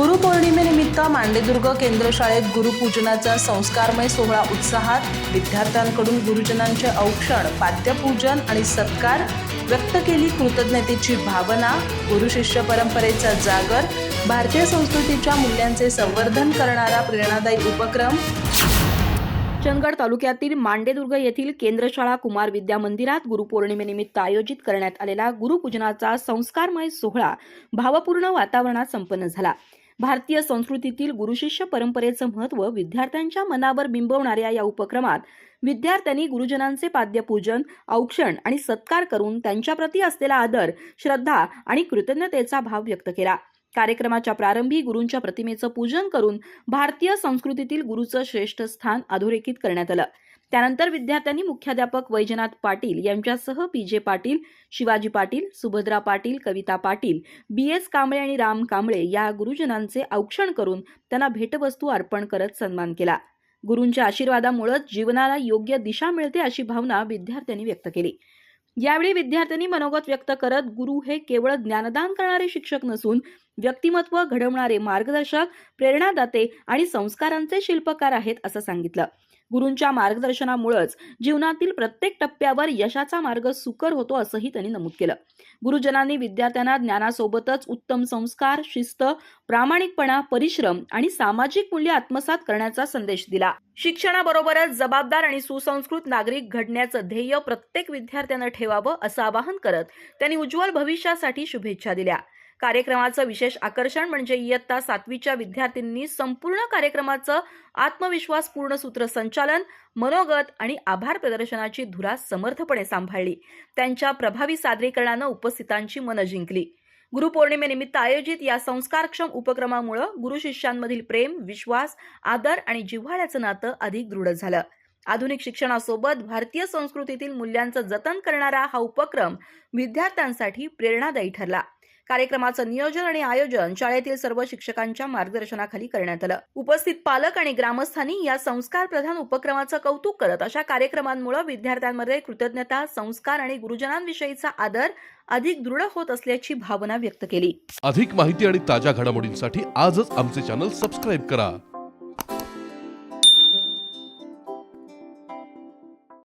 गुरुपौर्णिमेनिमित्त मांडेदुर्ग केंद्र शाळेत गुरुपूजनाचा संस्कारमय सोहळा उत्साहात. विद्यार्थ्यांकडून गुरुजनांचे औक्षण, पाद्यपूजन आणि सत्कार. व्यक्त केली कृतज्ञतेची भावना. गुरुशिष्य परंपरेचा जागर. भारतीय संस्कृतीच्या मूल्यांचे संवर्धन करणारा प्रेरणादायी उपक्रम. चंदगड तालुक्यातील मांडेदुर्ग येथील केंद्रशाळा कुमार विद्या मंदिरात गुरुपौर्णिमेनिमित्त आयोजित करण्यात आलेला गुरुपूजनाचा संस्कारमय सोहळा भावपूर्ण वातावरणात संपन्न झाला. भारतीय संस्कृतीतील गुरुशिष्य परंपरेचं महत्त्व विद्यार्थ्यांच्या मनावर बिंबवणाऱ्या या उपक्रमात विद्यार्थ्यांनी गुरुजनांचे पाद्यपूजन, औक्षण आणि सत्कार करून त्यांच्याप्रती असलेला आदर, श्रद्धा आणि कृतज्ञतेचा भाव व्यक्त केला. कार्यक्रमाच्या प्रारंभी गुरूंच्या प्रतिमेचं पूजन करून भारतीय संस्कृतीतील गुरुचं श्रेष्ठ स्थान अधोरेखित करण्यात आलं. त्यानंतर विद्यार्थ्यांनी मुख्याध्यापक वैजनाथ पाटील यांच्यासह पी.जे. पाटील, शिवाजी पाटील, सुभद्रा पाटील, कविता पाटील, बी.एस. कांबळे आणि राम कांबळे या गुरुजनांचे औक्षण करून त्यांना भेटवस्तू अर्पण करत सन्मान केला. गुरूंच्या आशीर्वादामुळेच जीवनाला योग्य दिशा मिळते अशी भावना विद्यार्थ्यांनी व्यक्त केली. यावेळी विद्यार्थ्यांनी मनोगत व्यक्त करत गुरु हे केवळ ज्ञानदान करणारे शिक्षक नसून व्यक्तिमत्व घडवणारे मार्गदर्शक, प्रेरणादाते आणि संस्कारांचे शिल्पकार आहेत असं सांगितलं. गुरूंच्या मार्गदर्शनामुळेच जीवनातील प्रत्येक टप्प्यावर यशाचा मार्ग सुकर होतो असंही त्यांनी नमूद केलं. गुरुजनांनी विद्यार्थ्यांना ज्ञानासोबतच उत्तम संस्कार, शिस्त, प्रामाणिकपणा, परिश्रम आणि सामाजिक मूल्य आत्मसात करण्याचा संदेश दिला. शिक्षणाबरोबरच जबाबदार आणि सुसंस्कृत नागरिक घडण्याचं ध्येय प्रत्येक विद्यार्थ्यानं ठेवावं असं आवाहन करत त्यांनी उज्ज्वल भविष्यासाठी शुभेच्छा दिल्या. कार्यक्रमाचं विशेष आकर्षण म्हणजे इयत्ता 7वीच्या विद्यार्थ्यांनी संपूर्ण कार्यक्रमाचं आत्मविश्वासपूर्ण सूत्रसंचालन, मनोगत आणि आभार प्रदर्शनाची धुरा समर्थपणे सांभाळली. त्यांच्या प्रभावी सादरीकरणानं उपस्थितांची मनं जिंकली. गुरुपौर्णिमेनिमित्त आयोजित या संस्कारक्षम उपक्रमामुळे गुरुशिष्यांमधील प्रेम, विश्वास, आदर आणि जिव्हाळ्याचं नातं अधिक दृढ झालं. आधुनिक शिक्षणासोबत भारतीय संस्कृतीतील मूल्यांचं जतन करणारा हा उपक्रम विद्यार्थ्यांसाठी प्रेरणादायी ठरला. कार्यक्रमाचं नियोजन आणि आयोजन शाळेतील सर्व शिक्षकांच्या मार्गदर्शनाखाली करण्यात आलं. उपस्थित पालक आणि ग्रामस्थांनी या संस्कार प्रधान उपक्रमाचं कौतुक करत अशा कार्यक्रमांमुळे विद्यार्थ्यांमध्ये कृतज्ञता, संस्कार आणि गुरुजनांविषयीचा आदर अधिक दृढ होत असल्याची भावना व्यक्त केली. अधिक माहिती आणि ताज्या घडामोडींसाठी आजच आमचे चॅनल सबस्क्राईब करा.